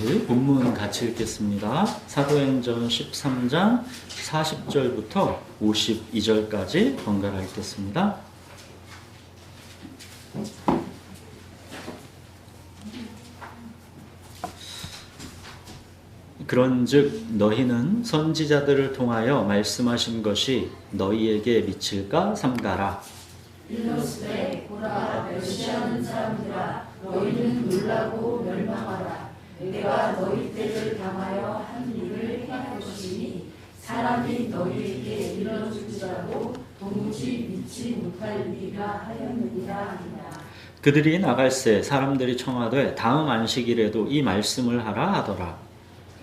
본문 같이 읽겠습니다. 사도행전 13장 40절부터 52절까지 번갈아 읽겠습니다. 그런즉 너희는 선지자들을 통하여 말씀하신 것이 너희에게 미칠까 삼가라. 이르시되 보라 멸시하는 사람들아 너희는 놀라고 멸망하라. 내가 너희 때를 당하여 한 일을 행할 것이니 사람이 너희에게 일러줄지라도 도무지 믿지 못할 일이라 하였느니라 하니라. 그들이 나갈새 사람들이 청하되 다음 안식일에도 이 말씀을 하라 하더라.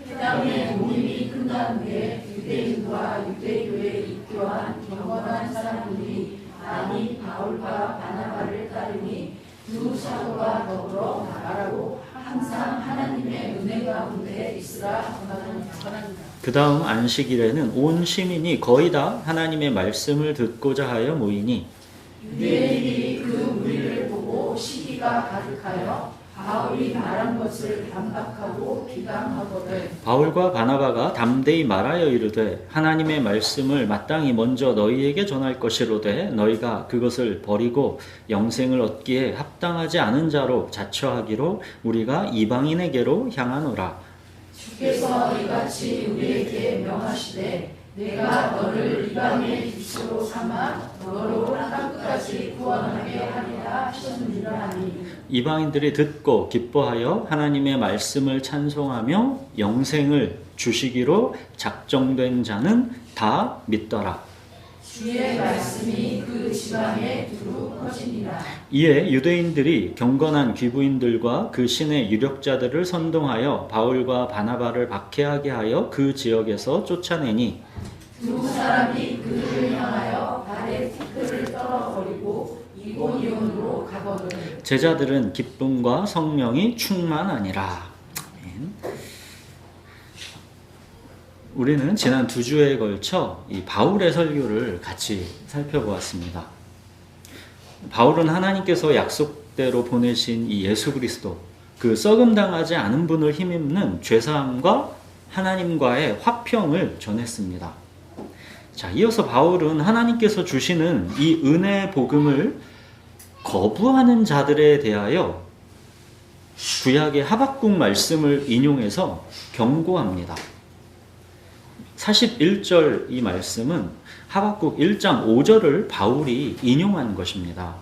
회당의 모임이 끝난 후에 유대인과 유대교에 입교한 경건한 사람들이 많이 바울과 바나바를 따르니 두 사도와 더불어 나가라고 항상 하나님의 은혜 가운데 있으라 권하니라. 그 다음 안식일에는 온 시민이 거의 다 하나님의 말씀을 듣고자 하여 모이니 유대인이 그 무리를 보고 시기가 가득하여 바울이 말한 것을 반박하고 비방하거든 바울과 바나바가 담대히 말하여 이르되 하나님의 말씀을 마땅히 먼저 너희에게 전할 것이로되 너희가 그것을 버리고 영생을 얻기에 합당하지 않은 자로 자처하기로 우리가 이방인에게로 향하노라. 주께서 이같이 우리에게 명하시되 내가 너를 이방의 빛으로 삼아 너로 땅끝까지 구원하게 하리라 하셨느니라 하니. 이방인들이 듣고 기뻐하여 하나님의 말씀을 찬송하며 영생을 주시기로 작정된 자는 다 믿더라. 주의 말씀이 그 지방에 두루 퍼지니라. 이에 유대인들이 경건한 귀부인들과 그 신의 유력자들을 선동하여 바울과 바나바를 박해하게 하여 그 지역에서 쫓아내니 두 사람이 그들을 향하여 발에 티끌을 떨어버리고 이고니온으로 가거든 제자들은 기쁨과 성령이 충만하니라. 아멘. 우리는 지난 2주에 걸쳐 이 바울의 설교를 같이 살펴보았습니다. 바울은 하나님께서 약속대로 보내신 이 예수 그리스도, 그 썩음당하지 않은 분을 힘입는 죄사함과 하나님과의 화평을 전했습니다. 자, 이어서 바울은 하나님께서 주시는 이 은혜의 복음을 거부하는 자들에 대하여 구약의 하박국 말씀을 인용해서 경고합니다. 41절 이 말씀은 하박국 1장 5절을 바울이 인용한 것입니다.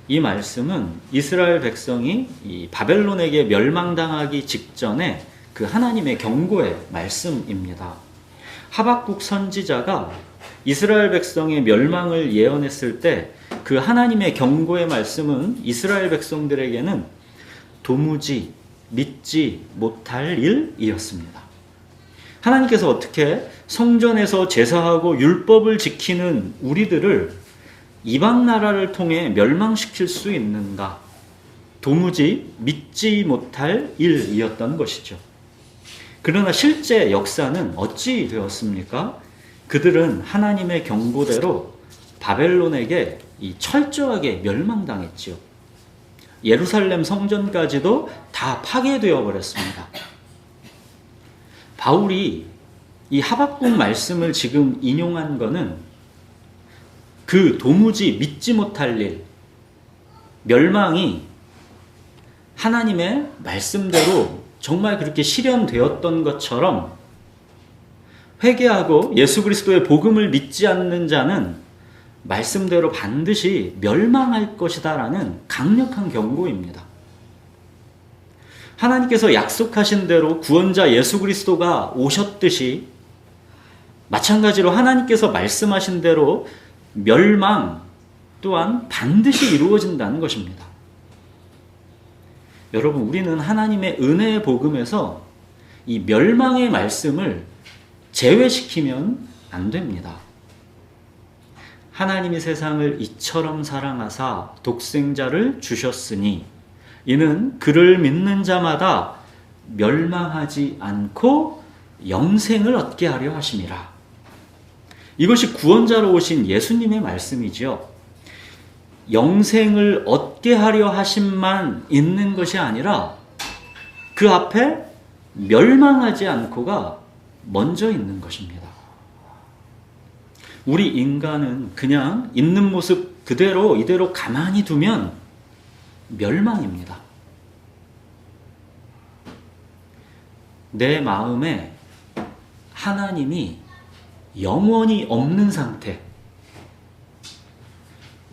이 말씀은 이스라엘 백성이 이 바벨론에게 멸망당하기 직전에 그 하나님의 경고의 말씀입니다. 하박국 선지자가 이스라엘 백성의 멸망을 예언했을 때 그 하나님의 경고의 말씀은 이스라엘 백성들에게는 도무지 믿지 못할 일이었습니다. 하나님께서 어떻게 성전에서 제사하고 율법을 지키는 우리들을 이방 나라를 통해 멸망시킬 수 있는가? 도무지 믿지 못할 일이었던 것이죠. 그러나 실제 역사는 어찌 되었습니까? 그들은 하나님의 경고대로 바벨론에게 철저하게 멸망당했지요. 예루살렘 성전까지도 다 파괴되어 버렸습니다. 바울이 이 하박국 말씀을 지금 인용한 것은 그 도무지 믿지 못할 일, 멸망이 하나님의 말씀대로 정말 그렇게 실현되었던 것처럼 회개하고 예수 그리스도의 복음을 믿지 않는 자는 말씀대로 반드시 멸망할 것이다라는 강력한 경고입니다. 하나님께서 약속하신 대로 구원자 예수 그리스도가 오셨듯이 마찬가지로 하나님께서 말씀하신 대로 멸망 또한 반드시 이루어진다는 것입니다. 여러분, 우리는 하나님의 은혜의 복음에서 이 멸망의 말씀을 제외시키면 안 됩니다. 하나님이 세상을 이처럼 사랑하사 독생자를 주셨으니 이는 그를 믿는 자마다 멸망하지 않고 영생을 얻게 하려 하심이라. 이것이 구원자로 오신 예수님의 말씀이죠. 영생을 얻게 하려 하심만 있는 것이 아니라 그 앞에 멸망하지 않고가 먼저 있는 것입니다. 우리 인간은 그냥 있는 모습 그대로 이대로 가만히 두면 멸망입니다. 내 마음에 하나님이 영원히 없는 상태,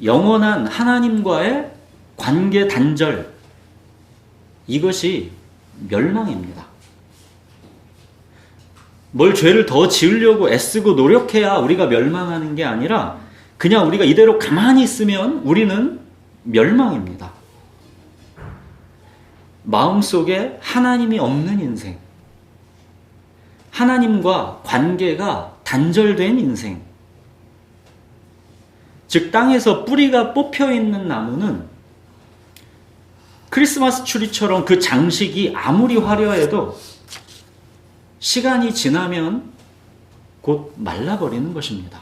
영원한 하나님과의 관계 단절, 이것이 멸망입니다. 뭘 죄를 더 지으려고 애쓰고 노력해야 우리가 멸망하는 게 아니라 그냥 우리가 이대로 가만히 있으면 우리는 멸망입니다. 마음속에 하나님이 없는 인생, 하나님과 관계가 단절된 인생, 즉 땅에서 뿌리가 뽑혀 있는 나무는 크리스마스 추리처럼 그 장식이 아무리 화려해도 시간이 지나면 곧 말라버리는 것입니다.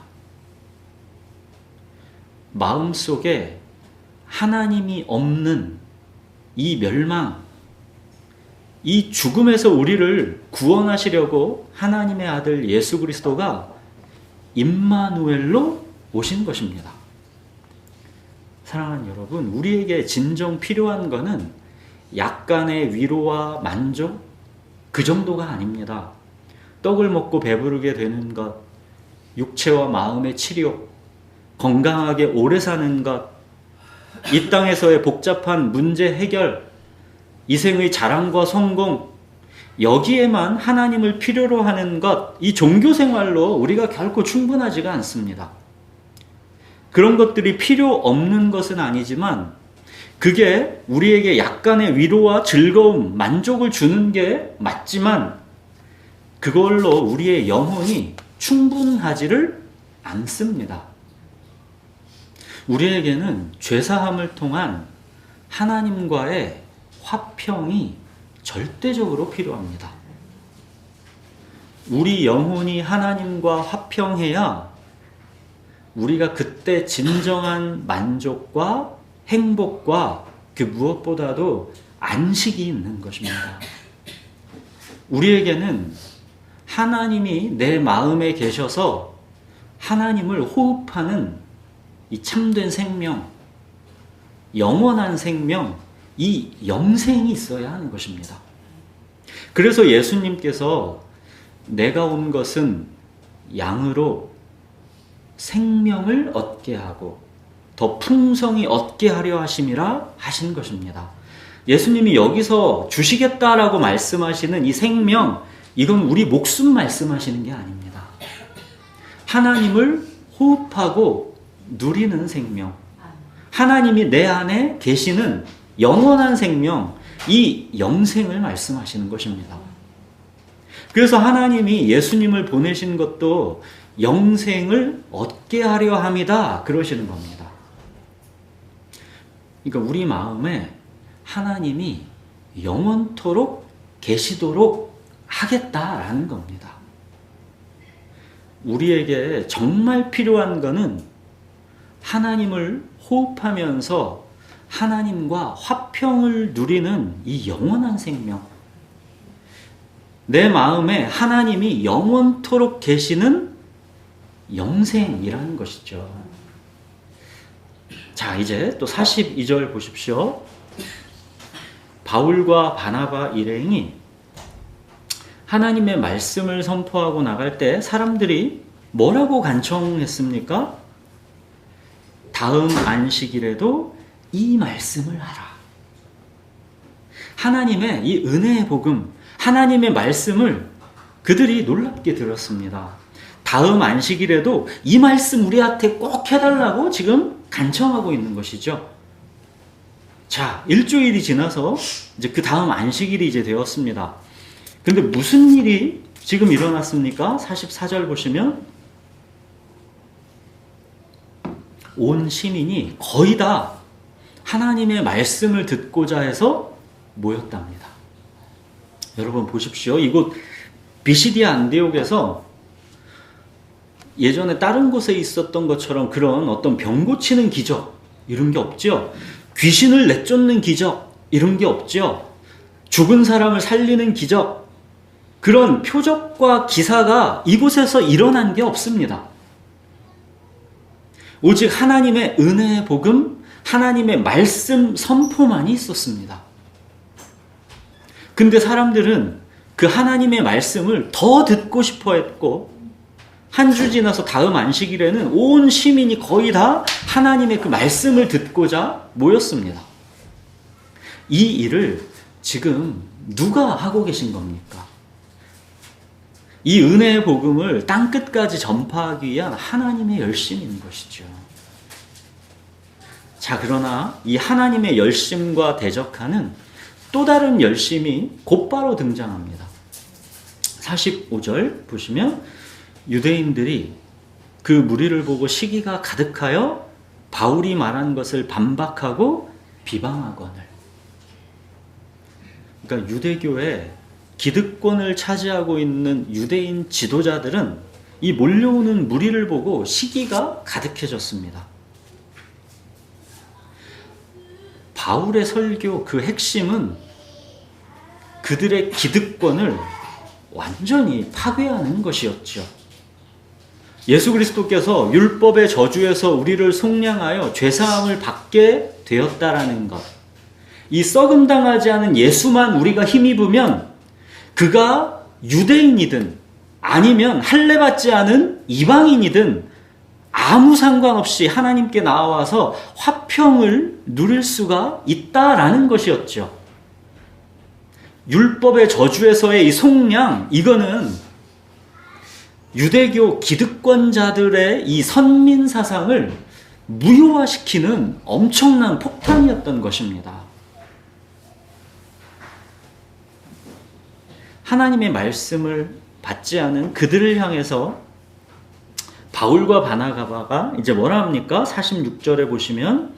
마음속에 하나님이 없는 이 멸망, 이 죽음에서 우리를 구원하시려고 하나님의 아들 예수 그리스도가 임마누엘로 오신 것입니다. 사랑하는 여러분, 우리에게 진정 필요한 것은 약간의 위로와 만족, 그 정도가 아닙니다. 떡을 먹고 배부르게 되는 것, 육체와 마음의 치료, 건강하게 오래 사는 것, 이 땅에서의 복잡한 문제 해결, 이생의 자랑과 성공, 여기에만 하나님을 필요로 하는 것, 이 종교 생활로 우리가 결코 충분하지가 않습니다. 그런 것들이 필요 없는 것은 아니지만 그게 우리에게 약간의 위로와 즐거움, 만족을 주는 게 맞지만 그걸로 우리의 영혼이 충분하지를 않습니다. 우리에게는 죄사함을 통한 하나님과의 화평이 절대적으로 필요합니다. 우리 영혼이 하나님과 화평해야 우리가 그때 진정한 만족과 행복과 그 무엇보다도 안식이 있는 것입니다. 우리에게는 하나님이 내 마음에 계셔서 하나님을 호흡하는 이 참된 생명, 영원한 생명, 이 영생이 있어야 하는 것입니다. 그래서 예수님께서 내가 온 것은 양으로 생명을 얻게 하고 더 풍성히 얻게 하려 하심이라 하신 것입니다. 예수님이 여기서 주시겠다라고 말씀하시는 이 생명, 이건 우리 목숨 말씀하시는 게 아닙니다. 하나님을 호흡하고 누리는 생명, 하나님이 내 안에 계시는 영원한 생명, 이 영생을 말씀하시는 것입니다. 그래서 하나님이 예수님을 보내신 것도 영생을 얻게 하려 함이다, 그러시는 겁니다. 그러니까 우리 마음에 하나님이 영원토록 계시도록 하겠다라는 겁니다. 우리에게 정말 필요한 것은 하나님을 호흡하면서 하나님과 화평을 누리는 이 영원한 생명, 내 마음에 하나님이 영원토록 계시는 영생이라는 것이죠. 자, 이제 또 42절 보십시오. 바울과 바나바 일행이 하나님의 말씀을 선포하고 나갈 때 사람들이 뭐라고 간청했습니까? 다음 안식일에도 이 말씀을 하라. 하나님의 이 은혜의 복음, 하나님의 말씀을 그들이 놀랍게 들었습니다. 다음 안식일에도 이 말씀 우리한테 꼭 해달라고 지금 간청하고 있는 것이죠. 자, 일주일이 지나서 이제 그 다음 안식일이 이제 되었습니다. 근데 무슨 일이 지금 일어났습니까? 44절 보시면 온 시민이 거의 다 하나님의 말씀을 듣고자 해서 모였답니다. 여러분 보십시오. 이곳 비시디아 안디옥에서 예전에 다른 곳에 있었던 것처럼 그런 어떤 병 고치는 기적 이런 게 없죠. 귀신을 내쫓는 기적 이런 게 없죠. 죽은 사람을 살리는 기적 그런 표적과 기사가 이곳에서 일어난 게 없습니다. 오직 하나님의 은혜의 복음, 하나님의 말씀 선포만이 있었습니다. 근데 사람들은 그 하나님의 말씀을 더 듣고 싶어 했고, 한 주 지나서 다음 안식일에는 온 시민이 거의 다 하나님의 그 말씀을 듣고자 모였습니다. 이 일을 지금 누가 하고 계신 겁니까? 이 은혜의 복음을 땅끝까지 전파하기 위한 하나님의 열심인 것이죠. 자, 그러나 이 하나님의 열심과 대적하는 또 다른 열심이 곧바로 등장합니다. 45절 보시면 유대인들이 그 무리를 보고 시기가 가득하여 바울이 말한 것을 반박하고 비방하거늘. 그러니까 유대교의 기득권을 차지하고 있는 유대인 지도자들은 이 몰려오는 무리를 보고 시기가 가득해졌습니다. 바울의 설교 그 핵심은 그들의 기득권을 완전히 파괴하는 것이었죠. 예수 그리스도께서 율법의 저주에서 우리를 속량하여 죄사함을 받게 되었다라는 것. 이 썩음당하지 않은 예수만 우리가 힘입으면 그가 유대인이든 아니면 할례받지 않은 이방인이든 아무 상관없이 하나님께 나와서 화평을 누릴 수가 있다라는 것이었죠. 율법의 저주에서의 이 속량, 이거는 유대교 기득권자들의 이 선민 사상을 무효화시키는 엄청난 폭탄이었던 것입니다. 하나님의 말씀을 받지 않은 그들을 향해서 바울과 바나바가 이제 뭐라 합니까? 46절에 보시면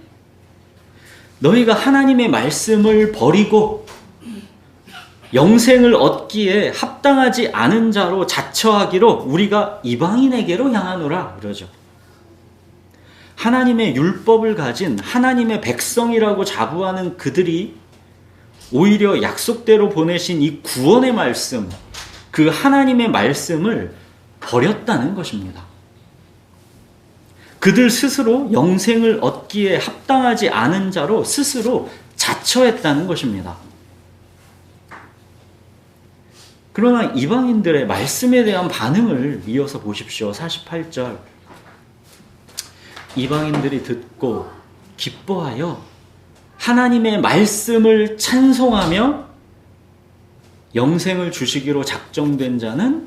너희가 하나님의 말씀을 버리고 영생을 얻기에 합당하지 않은 자로 자처하기로 우리가 이방인에게로 향하노라 그러죠. 하나님의 율법을 가진 하나님의 백성이라고 자부하는 그들이 오히려 약속대로 보내신 이 구원의 말씀, 그 하나님의 말씀을 버렸다는 것입니다. 그들 스스로 영생을 얻기에 합당하지 않은 자로 스스로 자처했다는 것입니다. 그러나 이방인들의 말씀에 대한 반응을 이어서 보십시오. 48절. 이방인들이 듣고 기뻐하여 하나님의 말씀을 찬송하며 영생을 주시기로 작정된 자는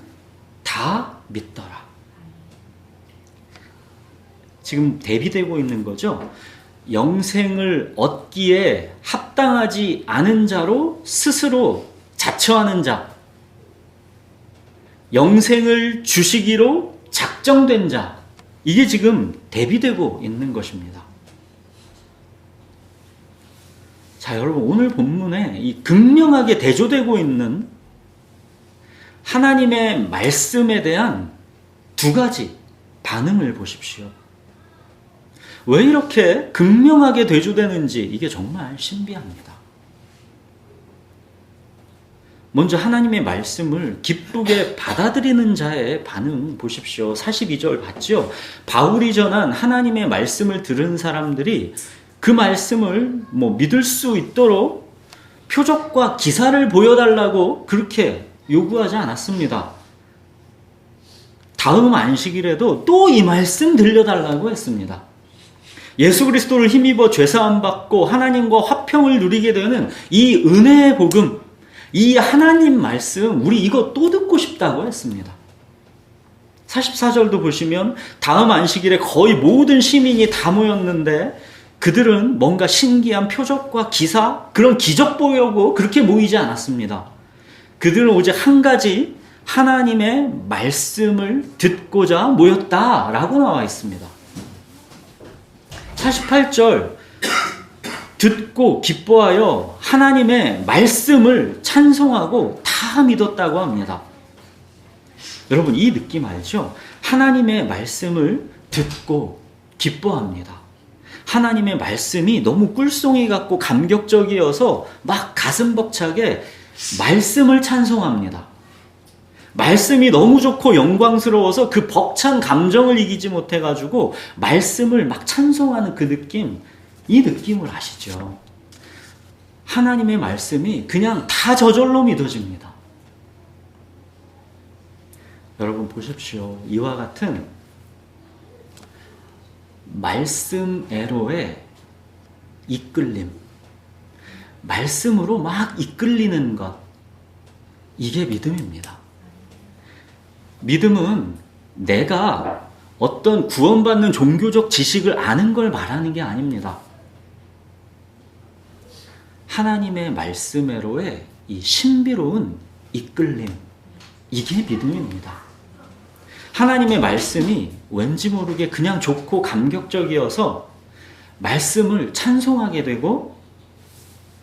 다 믿더라. 지금 대비되고 있는 거죠. 영생을 얻기에 합당하지 않은 자로 스스로 자처하는 자, 영생을 주시기로 작정된 자, 이게 지금 대비되고 있는 것입니다. 자, 여러분, 오늘 본문에 이 극명하게 대조되고 있는 하나님의 말씀에 대한 두 가지 반응을 보십시오. 왜 이렇게 극명하게 대조되는지 이게 정말 신비합니다. 먼저 하나님의 말씀을 기쁘게 받아들이는 자의 반응 보십시오. 42절 봤죠? 바울이 전한 하나님의 말씀을 들은 사람들이 그 말씀을 믿을 수 있도록 표적과 기사를 보여달라고 그렇게 요구하지 않았습니다. 다음 안식일에도 또 이 말씀 들려달라고 했습니다. 예수 그리스도를 힘입어 죄사함 받고 하나님과 화평을 누리게 되는 이 은혜의 복음, 이 하나님 말씀, 우리 이거 또 듣고 싶다고 했습니다. 44절도 보시면 다음 안식일에 거의 모든 시민이 다 모였는데 그들은 뭔가 신기한 표적과 기사, 그런 기적 보려고 그렇게 모이지 않았습니다. 그들은 오직 한 가지 하나님의 말씀을 듣고자 모였다라고 나와 있습니다. 48절 듣고 기뻐하여 하나님의 말씀을 찬송하고 다 믿었다고 합니다. 여러분, 이 느낌 알죠? 하나님의 말씀을 듣고 기뻐합니다. 하나님의 말씀이 너무 꿀송이 같고 감격적이어서 막 가슴 벅차게 말씀을 찬송합니다. 말씀이 너무 좋고 영광스러워서 그 벅찬 감정을 이기지 못해가지고 말씀을 막 찬송하는 그 느낌, 이 느낌을 아시죠? 하나님의 말씀이 그냥 다 저절로 믿어집니다. 여러분 보십시오. 이와 같은 말씀애로의 이끌림, 말씀으로 막 이끌리는 것, 이게 믿음입니다. 믿음은 내가 어떤 구원받는 종교적 지식을 아는 걸 말하는 게 아닙니다. 하나님의 말씀애로의 이 신비로운 이끌림, 이게 믿음입니다. 하나님의 말씀이 왠지 모르게 그냥 좋고 감격적이어서 말씀을 찬송하게 되고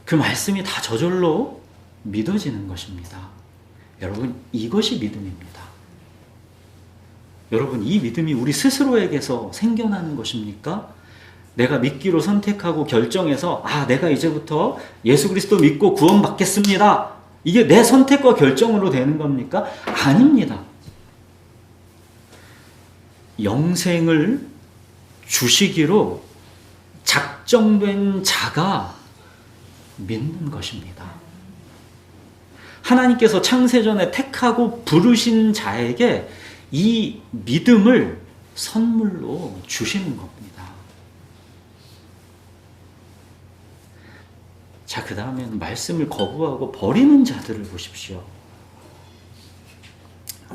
그 말씀이 다 저절로 믿어지는 것입니다. 여러분, 이것이 믿음입니다. 여러분, 이 믿음이 우리 스스로에게서 생겨나는 것입니까? 내가 믿기로 선택하고 결정해서 내가 이제부터 예수 그리스도 믿고 구원받겠습니다. 이게 내 선택과 결정으로 되는 겁니까? 아닙니다. 영생을 주시기로 작정된 자가 믿는 것입니다. 하나님께서 창세전에 택하고 부르신 자에게 이 믿음을 선물로 주시는 겁니다. 자, 그 다음에는 말씀을 거부하고 버리는 자들을 보십시오.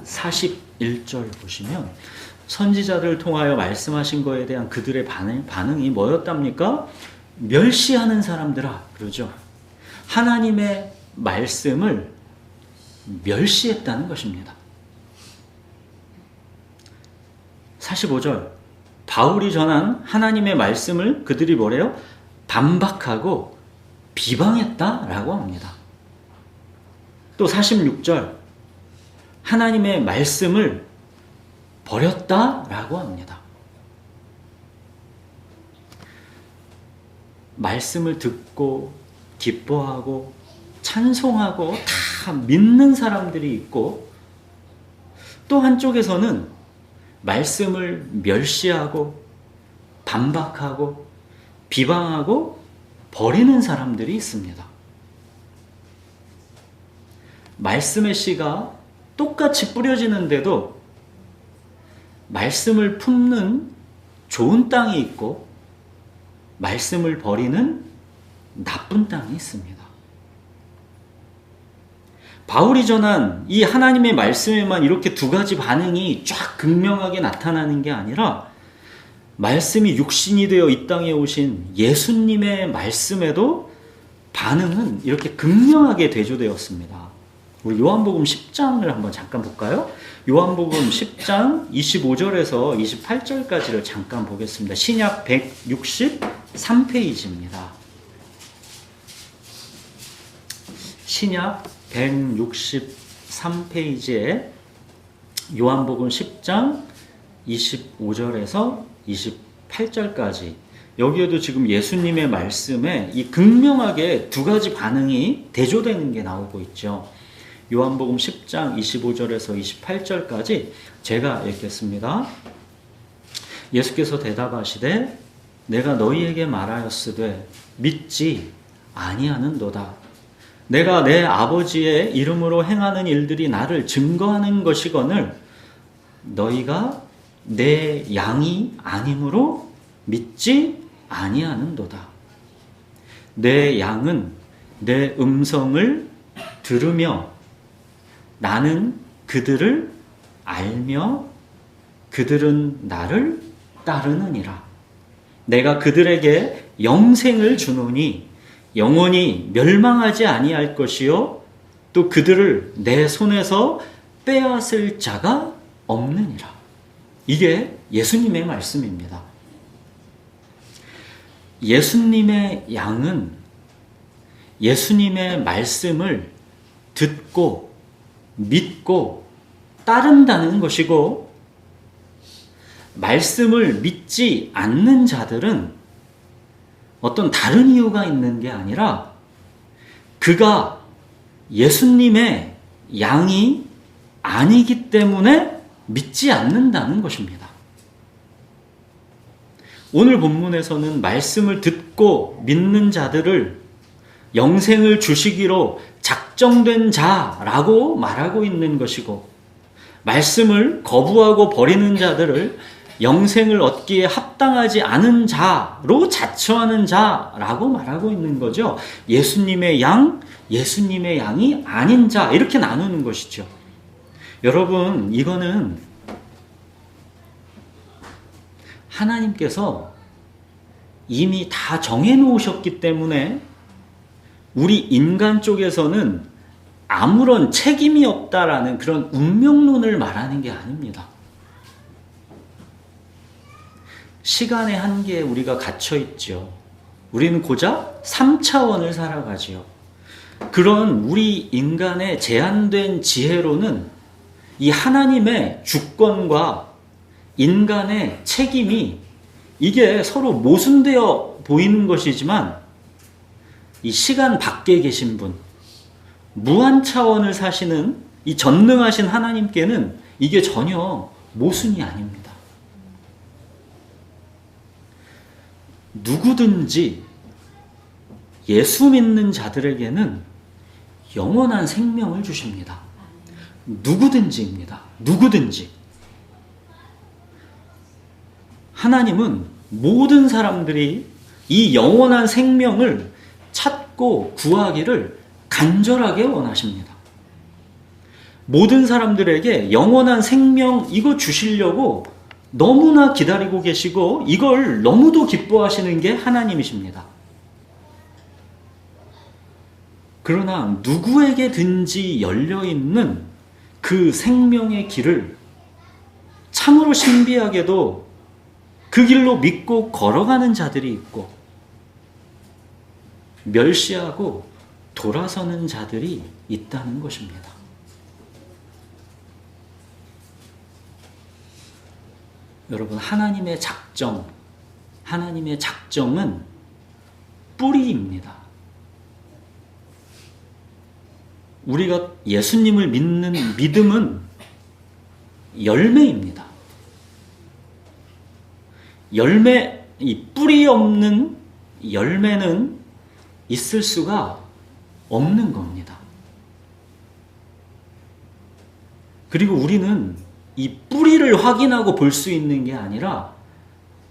41절 보시면 선지자들을 통하여 말씀하신 것에 대한 그들의 반응이 뭐였답니까? 멸시하는 사람들아, 그러죠. 하나님의 말씀을 멸시했다는 것입니다. 45절, 바울이 전한 하나님의 말씀을 그들이 뭐래요? 반박하고 비방했다라고 합니다. 또 46절, 하나님의 말씀을 버렸다라고 합니다. 말씀을 듣고 기뻐하고 찬송하고 다 믿는 사람들이 있고, 또 한쪽에서는 말씀을 멸시하고 반박하고 비방하고 버리는 사람들이 있습니다. 말씀의 씨가 똑같이 뿌려지는데도 말씀을 품는 좋은 땅이 있고 말씀을 버리는 나쁜 땅이 있습니다. 바울이 전한 이 하나님의 말씀에만 이렇게 두 가지 반응이 쫙 극명하게 나타나는 게 아니라 말씀이 육신이 되어 이 땅에 오신 예수님의 말씀에도 반응은 이렇게 극명하게 대조되었습니다. 우리 요한복음 10장을 한번 잠깐 볼까요? 요한복음 10장 25절에서 28절까지를 잠깐 보겠습니다. 신약 163페이지입니다. 신약 163페이지에 요한복음 10장 25절에서 28절까지, 여기에도 지금 예수님의 말씀에 이 극명하게 두 가지 반응이 대조되는 게 나오고 있죠. 요한복음 10장 25절에서 28절까지 제가 읽겠습니다. 예수께서 대답하시되 내가 너희에게 말하였으되 믿지 아니하는도다. 내가 내 아버지의 이름으로 행하는 일들이 나를 증거하는 것이거늘 너희가 내 양이 아니므로 믿지 아니하는도다. 내 양은 내 음성을 들으며 나는 그들을 알며 그들은 나를 따르느니라. 내가 그들에게 영생을 주노니 영원히 멸망하지 아니할 것이요 또 그들을 내 손에서 빼앗을 자가 없느니라. 이게 예수님의 말씀입니다. 예수님의 양은 예수님의 말씀을 듣고 믿고 따른다는 것이고, 말씀을 믿지 않는 자들은 어떤 다른 이유가 있는 게 아니라 그가 예수님의 양이 아니기 때문에 믿지 않는다는 것입니다. 오늘 본문에서는 말씀을 듣고 믿는 자들을 영생을 주시기로 작정된 자라고 말하고 있는 것이고, 말씀을 거부하고 버리는 자들을 영생을 얻기에 합당하지 않은 자로 자처하는 자라고 말하고 있는 거죠. 예수님의 양, 예수님의 양이 아닌 자, 이렇게 나누는 것이죠. 여러분, 이거는 하나님께서 이미 다 정해놓으셨기 때문에 우리 인간 쪽에서는 아무런 책임이 없다라는 그런 운명론을 말하는 게 아닙니다. 시간의 한계에 우리가 갇혀 있죠. 우리는 고작 3차원을 살아가지요. 그런 우리 인간의 제한된 지혜로는 이 하나님의 주권과 인간의 책임이 이게 서로 모순되어 보이는 것이지만, 이 시간 밖에 계신 분, 무한 차원을 사시는 이 전능하신 하나님께는 이게 전혀 모순이 아닙니다. 누구든지 예수 믿는 자들에게는 영원한 생명을 주십니다. 누구든지입니다. 누구든지. 하나님은 모든 사람들이 이 영원한 생명을 찾고 구하기를 간절하게 원하십니다. 모든 사람들에게 영원한 생명 이거 주시려고 너무나 기다리고 계시고, 이걸 너무도 기뻐하시는 게 하나님이십니다. 그러나 누구에게든지 열려있는 그 생명의 길을 참으로 신비하게도 그 길로 믿고 걸어가는 자들이 있고, 멸시하고 돌아서는 자들이 있다는 것입니다. 여러분, 하나님의 작정은 뿌리입니다. 우리가 예수님을 믿는 믿음은 열매입니다. 이 뿌리 없는 열매는 있을 수가 없는 겁니다. 그리고 우리는 이 뿌리를 확인하고 볼 수 있는 게 아니라,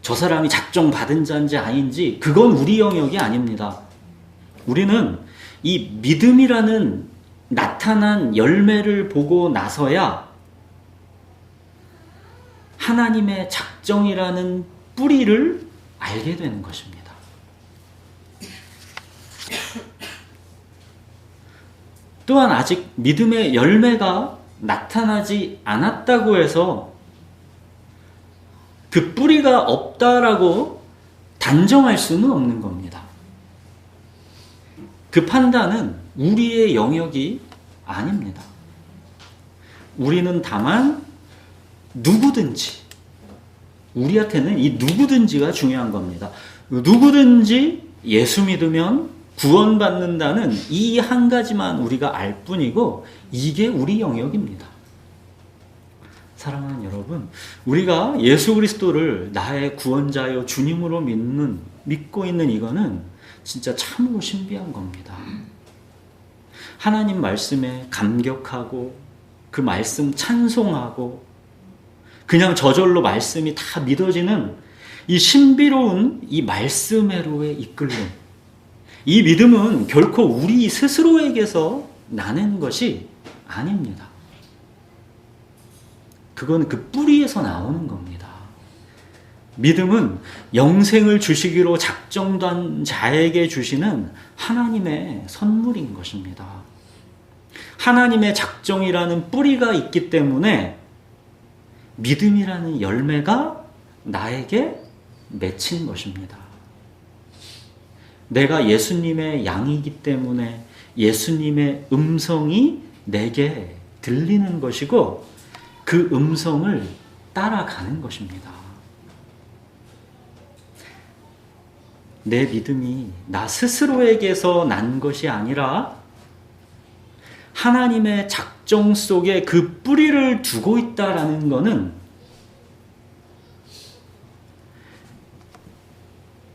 저 사람이 작정받은 자인지 아닌지 그건 우리 영역이 아닙니다. 우리는 이 믿음이라는 나타난 열매를 보고 나서야 하나님의 작정이라는 뿌리를 알게 되는 것입니다. 또한 아직 믿음의 열매가 나타나지 않았다고 해서 그 뿌리가 없다라고 단정할 수는 없는 겁니다. 그 판단은 우리의 영역이 아닙니다. 우리는 다만 누구든지, 우리한테는 이 누구든지가 중요한 겁니다. 누구든지 예수 믿으면 구원받는다는 이 한 가지만 우리가 알 뿐이고, 이게 우리 영역입니다. 사랑하는 여러분, 우리가 예수 그리스도를 나의 구원자여 주님으로 믿고 있는 이거는 진짜 참으로 신비한 겁니다. 하나님 말씀에 감격하고 그 말씀 찬송하고 그냥 저절로 말씀이 다 믿어지는 이 신비로운 이 말씀으로의 이끌림, 이 믿음은 결코 우리 스스로에게서 나는 것이 아닙니다. 그건 그 뿌리에서 나오는 겁니다. 믿음은 영생을 주시기로 작정된 자에게 주시는 하나님의 선물인 것입니다. 하나님의 작정이라는 뿌리가 있기 때문에 믿음이라는 열매가 나에게 맺힌 것입니다. 내가 예수님의 양이기 때문에 예수님의 음성이 내게 들리는 것이고, 그 음성을 따라가는 것입니다. 내 믿음이 나 스스로에게서 난 것이 아니라 하나님의 작정 속에 그 뿌리를 두고 있다라는 것은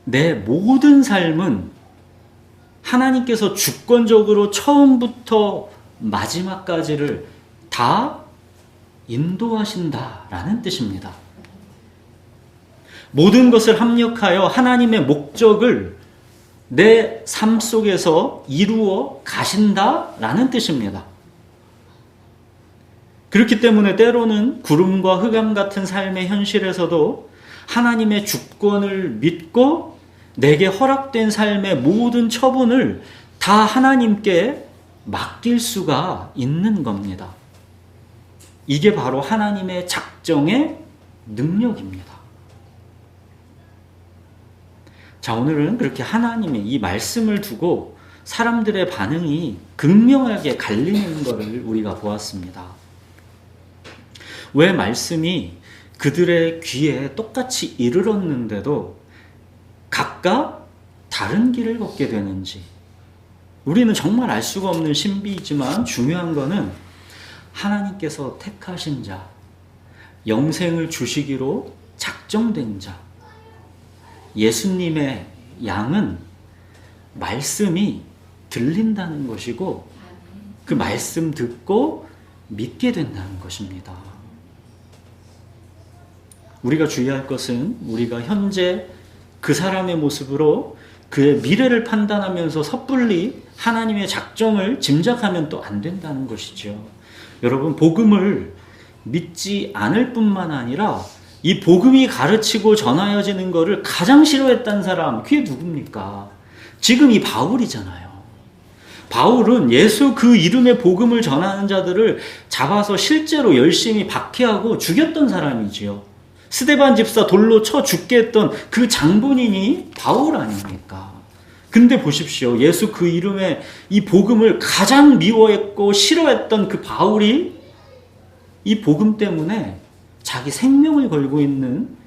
내 모든 삶은 하나님께서 주권적으로 처음부터 마지막까지를 다 인도하신다라는 뜻입니다. 모든 것을 합력하여 하나님의 목적을 내 삶 속에서 이루어 가신다라는 뜻입니다. 그렇기 때문에 때로는 구름과 흑암 같은 삶의 현실에서도 하나님의 주권을 믿고 내게 허락된 삶의 모든 처분을 다 하나님께 맡길 수가 있는 겁니다. 이게 바로 하나님의 작정의 능력입니다. 자, 오늘은 그렇게 하나님의 이 말씀을 두고 사람들의 반응이 극명하게 갈리는 것을 우리가 보았습니다. 왜 말씀이 그들의 귀에 똑같이 이르렀는데도 각각 다른 길을 걷게 되는지, 우리는 정말 알 수가 없는 신비이지만 중요한 것은 하나님께서 택하신 자, 영생을 주시기로 작정된 자, 예수님의 양은 말씀이 들린다는 것이고 그 말씀 듣고 믿게 된다는 것입니다. 우리가 주의할 것은 우리가 현재 그 사람의 모습으로 그의 미래를 판단하면서 섣불리 하나님의 작정을 짐작하면 또 안 된다는 것이죠. 여러분, 복음을 믿지 않을 뿐만 아니라 이 복음이 가르치고 전하여지는 것을 가장 싫어했던 사람, 그게 누굽니까? 지금 이 바울이잖아요. 바울은 예수 그 이름의 복음을 전하는 자들을 잡아서 실제로 열심히 박해하고 죽였던 사람이지요. 스데반 집사 돌로 쳐 죽게 했던 그 장본인이 바울 아닙니까? 근데 보십시오. 예수 그 이름의 이 복음을 가장 미워했고 싫어했던 그 바울이 이 복음 때문에 자기 생명을 걸고 있는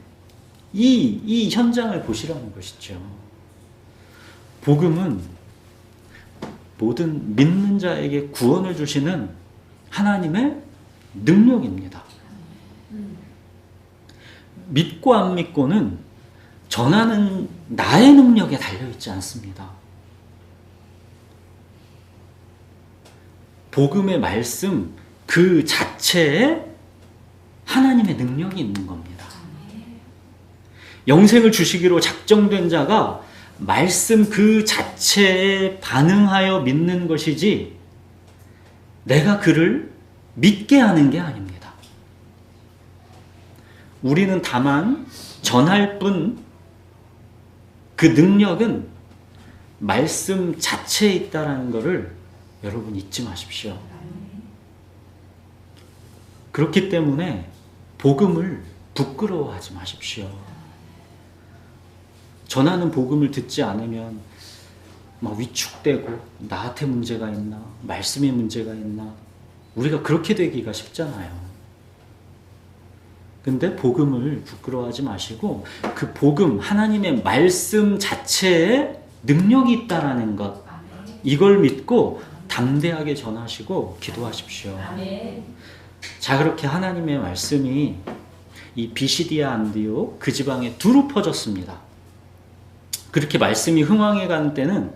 이 현장을 보시라는 것이죠. 복음은 모든 믿는 자에게 구원을 주시는 하나님의 능력입니다. 믿고 안 믿고는 전하는 나의 능력에 달려있지 않습니다. 복음의 말씀 그 자체에 하나님의 능력이 있는 겁니다. 영생을 주시기로 작정된 자가 말씀 그 자체에 반응하여 믿는 것이지 내가 그를 믿게 하는 게 아닙니다. 우리는 다만 전할 뿐 그 능력은 말씀 자체에 있다는 것을 여러분 잊지 마십시오. 그렇기 때문에 복음을 부끄러워하지 마십시오. 전하는 복음을 듣지 않으면 막 위축되고 나한테 문제가 있나? 말씀에 문제가 있나? 우리가 그렇게 되기가 쉽잖아요. 근데 복음을 부끄러워하지 마시고 그 복음, 하나님의 말씀 자체에 능력이 있다라는 것, 이걸 믿고 담대하게 전하시고 기도하십시오. 자, 그렇게 하나님의 말씀이 이 비시디아 안디옥 그 지방에 두루 퍼졌습니다. 그렇게 말씀이 흥왕해 가는 때는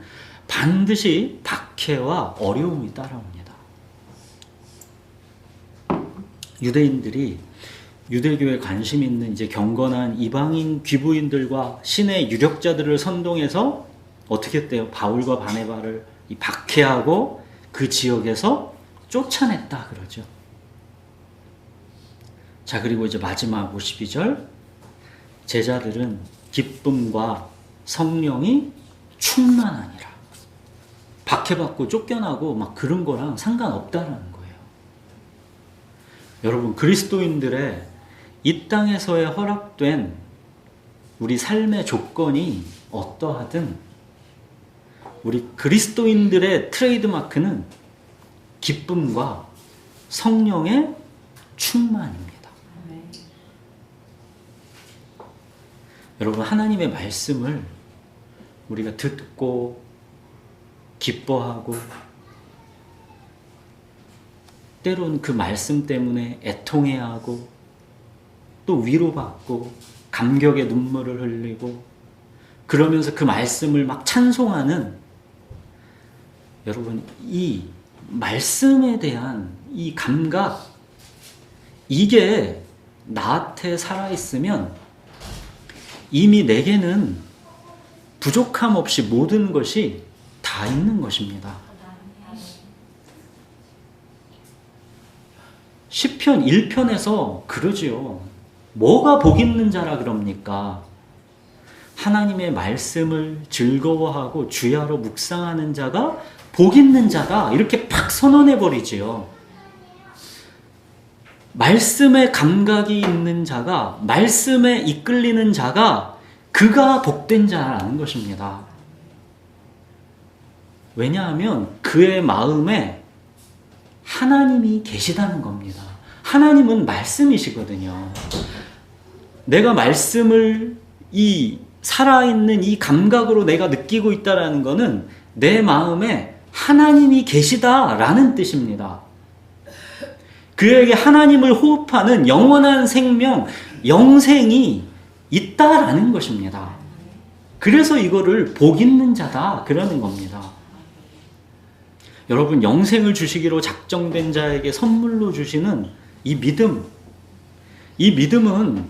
반드시 박해와 어려움이 따라옵니다. 유대인들이 유대교에 관심 있는 이제 경건한 이방인 귀부인들과 신의 유력자들을 선동해서 어떻게 했대요? 바울과 바네바를 박해하고 그 지역에서 쫓아냈다 그러죠. 자, 그리고 이제 마지막 52절, 제자들은 기쁨과 성령이 충만하니라. 박해받고 쫓겨나고 막 그런 거랑 상관없다라는 거예요. 여러분, 그리스도인들의 이 땅에서의 허락된 우리 삶의 조건이 어떠하든 우리 그리스도인들의 트레이드마크는 기쁨과 성령의 충만입니다. 여러분, 하나님의 말씀을 우리가 듣고 기뻐하고 때론 그 말씀 때문에 애통해야 하고 또 위로받고 감격의 눈물을 흘리고 그러면서 그 말씀을 막 찬송하는, 여러분, 이 말씀에 대한 이 감각, 이게 나한테 살아있으면 이미 내게는 부족함 없이 모든 것이 다 있는 것입니다. 시편 1편에서 그러지요. 뭐가 복 있는 자라 그럽니까? 하나님의 말씀을 즐거워하고 주야로 묵상하는 자가 복 있는 자다, 이렇게 팍 선언해 버리지요. 말씀에 감각이 있는 자가, 말씀에 이끌리는 자가 그가 복된 자라는 것입니다. 왜냐하면 그의 마음에 하나님이 계시다는 겁니다. 하나님은 말씀이시거든요. 내가 말씀을 이 살아있는 이 감각으로 내가 느끼고 있다는 것은 내 마음에 하나님이 계시다라는 뜻입니다. 그에게 하나님을 호흡하는 영원한 생명, 영생이 있다라는 것입니다. 그래서 이거를 복 있는 자다 그러는 겁니다. 여러분, 영생을 주시기로 작정된 자에게 선물로 주시는 이 믿음, 이 믿음은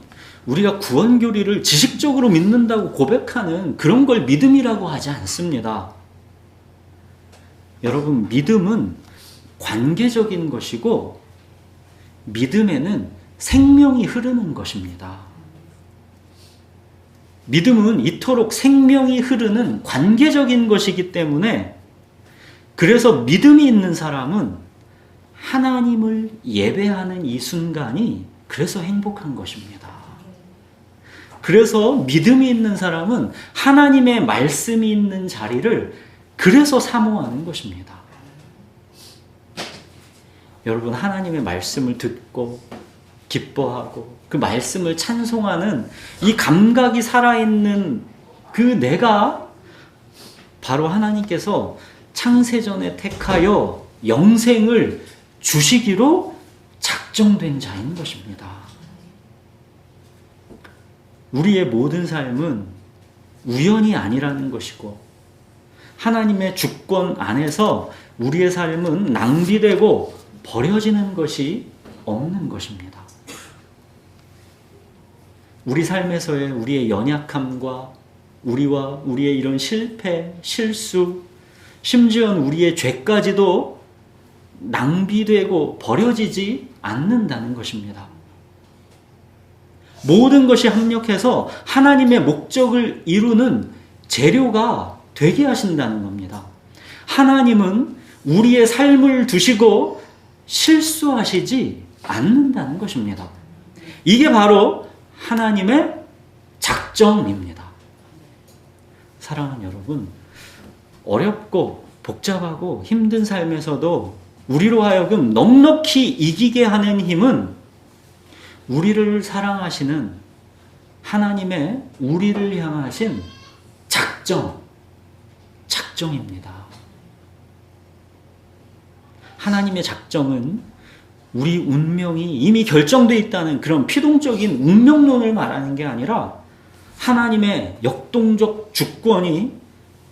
우리가 구원교리를 지식적으로 믿는다고 고백하는 그런 걸 믿음이라고 하지 않습니다. 여러분, 믿음은 관계적인 것이고 믿음에는 생명이 흐르는 것입니다. 믿음은 이토록 생명이 흐르는 관계적인 것이기 때문에, 그래서 믿음이 있는 사람은 하나님을 예배하는 이 순간이 그래서 행복한 것입니다. 그래서 믿음이 있는 사람은 하나님의 말씀이 있는 자리를 그래서 사모하는 것입니다. 여러분, 하나님의 말씀을 듣고 기뻐하고 그 말씀을 찬송하는 이 감각이 살아있는 그 내가 바로 하나님께서 창세전에 택하여 영생을 주시기로 작정된 자인 것입니다. 우리의 모든 삶은 우연이 아니라는 것이고 하나님의 주권 안에서 우리의 삶은 낭비되고 버려지는 것이 없는 것입니다. 우리 삶에서의 우리의 연약함과 우리와 우리의 이런 실패, 실수, 심지어는 우리의 죄까지도 낭비되고 버려지지 않는다는 것입니다. 모든 것이 합력해서 하나님의 목적을 이루는 재료가 되게 하신다는 겁니다. 하나님은 우리의 삶을 두시고 실수하시지 않는다는 것입니다. 이게 바로 하나님의 작정입니다. 사랑하는 여러분, 어렵고 복잡하고 힘든 삶에서도 우리로 하여금 넉넉히 이기게 하는 힘은 우리를 사랑하시는 하나님의 우리를 향하신 작정입니다. 하나님의 작정은 우리 운명이 이미 결정되어 있다는 그런 피동적인 운명론을 말하는 게 아니라 하나님의 역동적 주권이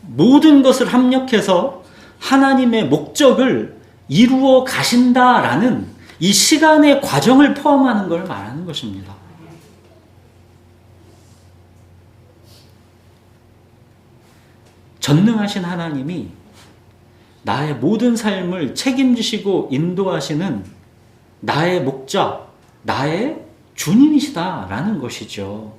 모든 것을 합력해서 하나님의 목적을 이루어 가신다라는 이 시간의 과정을 포함하는 걸 말하는 것입니다. 전능하신 하나님이 나의 모든 삶을 책임지시고 인도하시는 나의 목자, 나의 주님이시다라는 것이죠.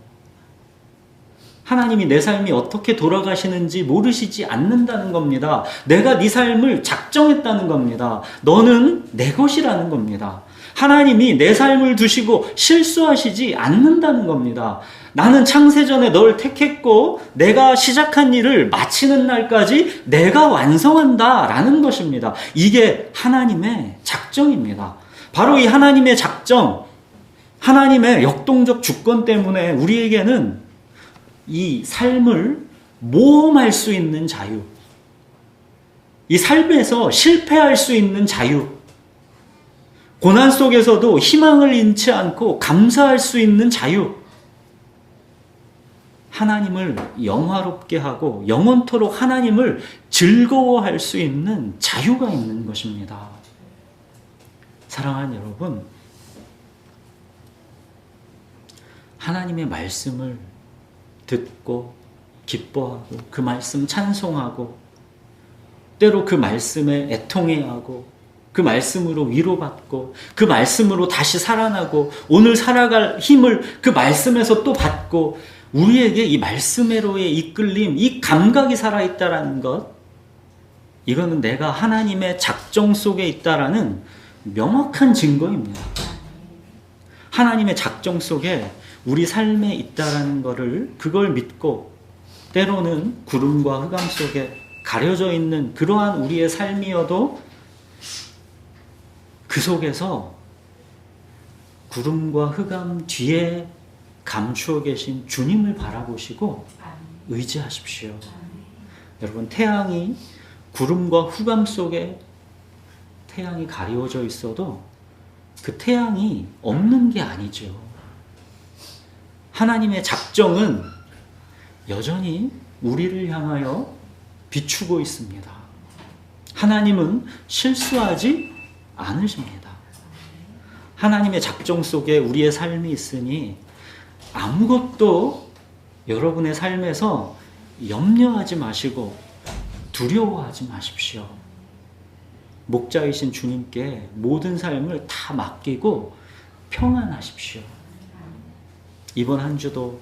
하나님이 내 삶이 어떻게 돌아가시는지 모르시지 않는다는 겁니다. 내가 네 삶을 작정했다는 겁니다. 너는 내 것이라는 겁니다. 하나님이 내 삶을 두시고 실수하시지 않는다는 겁니다. 나는 창세전에 널 택했고 내가 시작한 일을 마치는 날까지 내가 완성한다라는 것입니다. 이게 하나님의 작정입니다. 바로 이 하나님의 작정, 하나님의 역동적 주권 때문에 우리에게는 이 삶을 모험할 수 있는 자유, 이 삶에서 실패할 수 있는 자유, 고난 속에서도 희망을 잃지 않고 감사할 수 있는 자유. 하나님을 영화롭게 하고 영원토록 하나님을 즐거워할 수 있는 자유가 있는 것입니다. 사랑하는 여러분, 하나님의 말씀을 듣고 기뻐하고 그 말씀 찬송하고 때로 그 말씀에 애통해하고 그 말씀으로 위로받고 그 말씀으로 다시 살아나고 오늘 살아갈 힘을 그 말씀에서 또 받고 우리에게 이 말씀으로의 이끌림, 이 감각이 살아있다라는 것, 이거는 내가 하나님의 작정 속에 있다라는 명확한 증거입니다. 하나님의 작정 속에 우리 삶에 있다라는 것을 그걸 믿고 때로는 구름과 흑암 속에 가려져 있는 그러한 우리의 삶이어도 그 속에서 구름과 흑암 뒤에 감추어 계신 주님을 바라보시고 의지하십시오. 여러분, 태양이 구름과 흑암 속에 태양이 가리워져 있어도 그 태양이 없는 게 아니죠. 하나님의 작정은 여전히 우리를 향하여 비추고 있습니다. 하나님은 실수하지 않으십니다. 하나님의 작정 속에 우리의 삶이 있으니 아무것도 여러분의 삶에서 염려하지 마시고 두려워하지 마십시오. 목자이신 주님께 모든 삶을 다 맡기고 평안하십시오. 이번 한 주도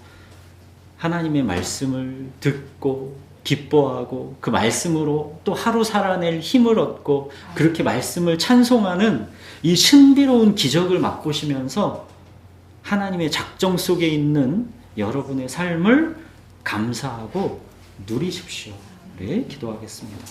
하나님의 말씀을 듣고 기뻐하고 그 말씀으로 또 하루 살아낼 힘을 얻고 그렇게 말씀을 찬송하는 이 신비로운 기적을 맛보시면서 하나님의 작정 속에 있는 여러분의 삶을 감사하고 누리십시오. 네, 기도하겠습니다.